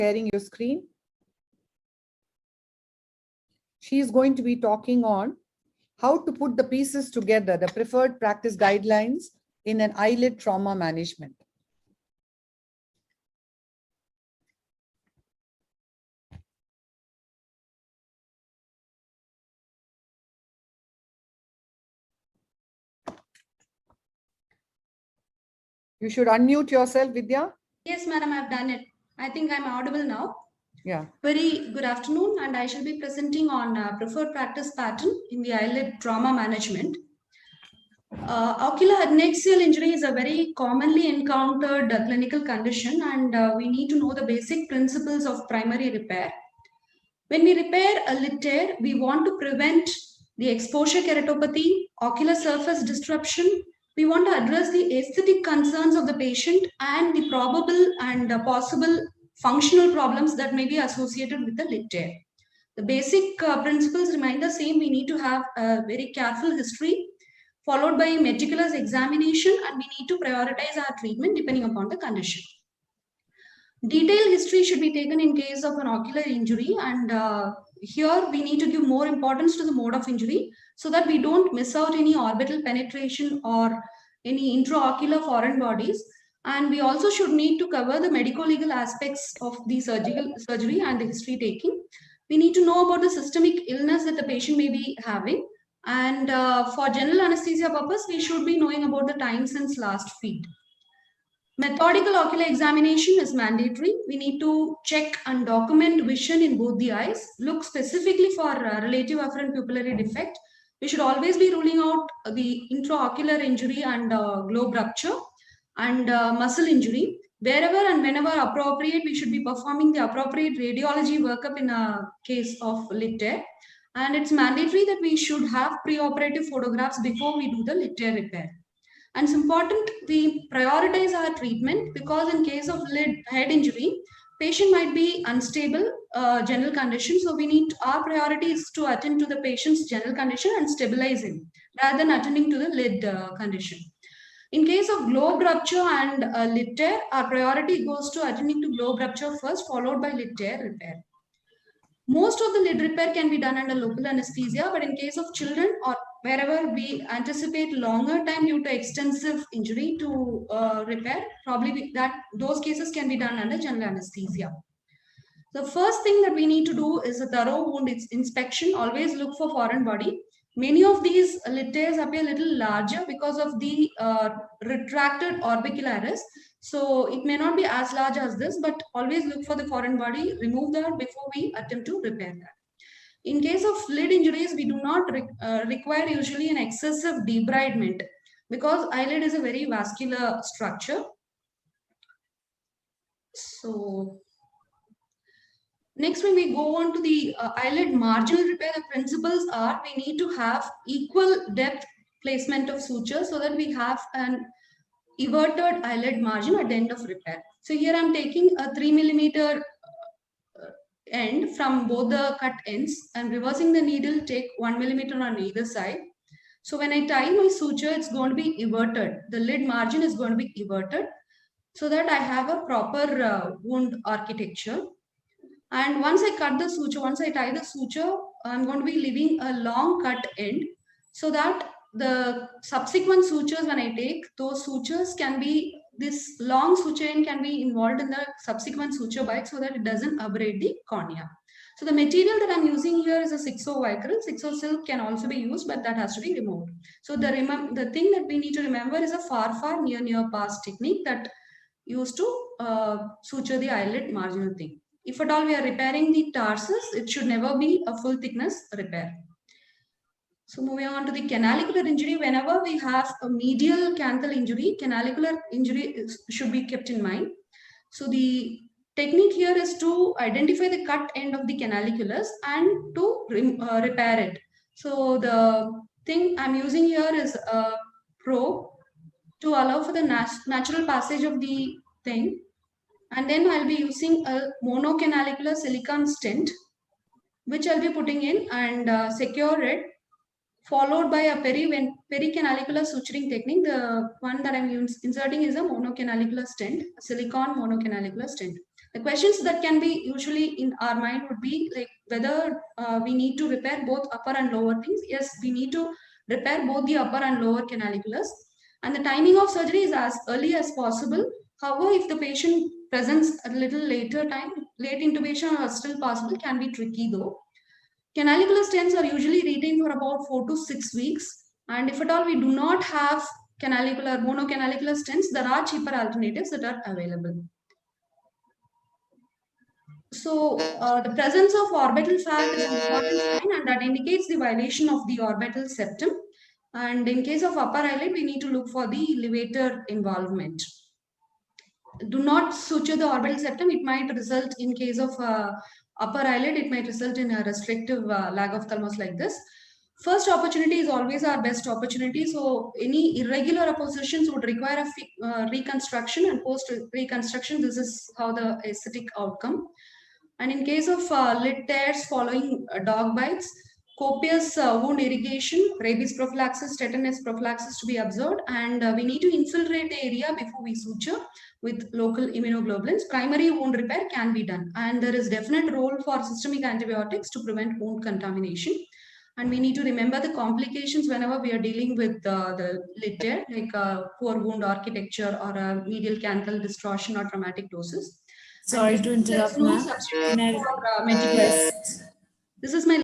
sharing your screen. She is going to be talking on how to put the pieces together, the preferred practice guidelines in an eyelid trauma management. You should unmute yourself, Vidya. Yes, madam, I've done it. I think I'm audible now. Yeah. Very good afternoon, and I shall be presenting on preferred practice pattern in the eyelid trauma management. Ocular adnexal injury is a very commonly encountered clinical condition, and we need to know the basic principles of primary repair. When we repair a lid tear, we want to prevent the exposure keratopathy, ocular surface disruption. We want to address the aesthetic concerns of the patient and the probable and possible functional problems that may be associated with the lid tear. The basic principles remain the same. We need to have a very careful history followed by meticulous examination, and we need to prioritize our treatment depending upon the condition. Detailed history should be taken in case of an ocular injury, and here we need to give more importance to the mode of injury so that we don't miss out any orbital penetration or any intraocular foreign bodies. And we also should need to cover the medico-legal aspects of the surgery and the history taking. We need to know about the systemic illness that the patient may be having. And for general anesthesia purpose, we should be knowing about the time since last feed. Methodical ocular examination is mandatory. We need to check and document vision in both the eyes, look specifically for relative afferent pupillary defect. We should always be ruling out the intraocular injury and globe rupture and muscle injury. Wherever and whenever appropriate, we should be performing the appropriate radiology workup in a case of lid tear. And it's mandatory that we should have preoperative photographs before we do the lid tear repair. And it's important we prioritize our treatment because in case of lid head injury, patient might be unstable general condition. So we need our priority is to attend to the patient's general condition and stabilize him rather than attending to the lid condition. In case of globe rupture and lid tear, our priority goes to attending to globe rupture first, followed by lid tear repair. Most of the lid repair can be done under local anesthesia, but in case of children or wherever we anticipate longer time due to extensive injury to repair, probably those cases can be done under general anesthesia. The first thing that we need to do is a thorough wound inspection. Always look for foreign body. Many of these lid tears appear a little larger because of the retracted orbicularis. So it may not be as large as this, but always look for the foreign body, remove that before we attempt to repair that. In case of lid injuries, we do not require usually an excessive debridement because eyelid is a very vascular structure. So next, when we go on to the eyelid marginal repair, the principles are we need to have equal depth placement of sutures so that we have an everted eyelid margin at the end of repair. So here I'm taking a 3 millimeter end from both the cut ends and reversing the needle, take 1 millimeter on either side. So when I tie my suture, it's going to be everted. The lid margin is going to be everted so that I have a proper wound architecture. And once I cut the suture, once I tie the suture, I'm going to be leaving a long cut end so that the subsequent sutures when I take, those sutures can be, this long suture end can be involved in the subsequent suture bite so that it doesn't abrade the cornea. So the material that I'm using here is a 6O vicryl. 6O silk can also be used, but that has to be removed. So the thing that we need to remember is a far, near pass technique that used to suture the eyelid marginal thing. If at all we are repairing the tarsus, it should never be a full thickness repair. So moving on to the canalicular injury, whenever we have a medial canthal injury, canalicular injury should be kept in mind. So the technique here is to identify the cut end of the canaliculus and to repair it. So the thing I'm using here is a probe to allow for the natural passage of the thing. And then I'll be using a monocanalicular silicone stent, which I'll be putting in and secure it, followed by a pericanalicular suturing technique. The one that I'm inserting is a monocanalicular stent, a silicone monocanalicular stent. The questions that can be usually in our mind would be like whether we need to repair both upper and lower things. Yes, we need to repair both the upper and lower canaliculus. And the timing of surgery is as early as possible. However, if the patient presents a little later time, late intubation are still possible, can be tricky though. Canalicular stents are usually retained for about 4 to 6 weeks. And if at all we do not have monocanalicular stents, there are cheaper alternatives that are available. So the presence of orbital fat is an important sign, and that indicates the violation of the orbital septum. And in case of upper eyelid, we need to look for the levator involvement. Do not suture the orbital septum. It might result, in case of upper eyelid, it might result in a restrictive lag of thalamus like this. First opportunity is always our best opportunity. So any irregular appositions would require a reconstruction, and post reconstruction, this is how the aesthetic outcome. And in case of lid tears following dog bites, copious wound irrigation, rabies prophylaxis, tetanus prophylaxis to be observed, and we need to infiltrate the area before we suture with local immunoglobulins. Primary wound repair can be done, and there is definite role for systemic antibiotics to prevent wound contamination. And we need to remember the complications whenever we are dealing with the lid tear, like poor wound architecture or a medial canthal distortion or traumatic doses. Sorry to interrupt, No ma'am. substitute Can I for medical. request This is my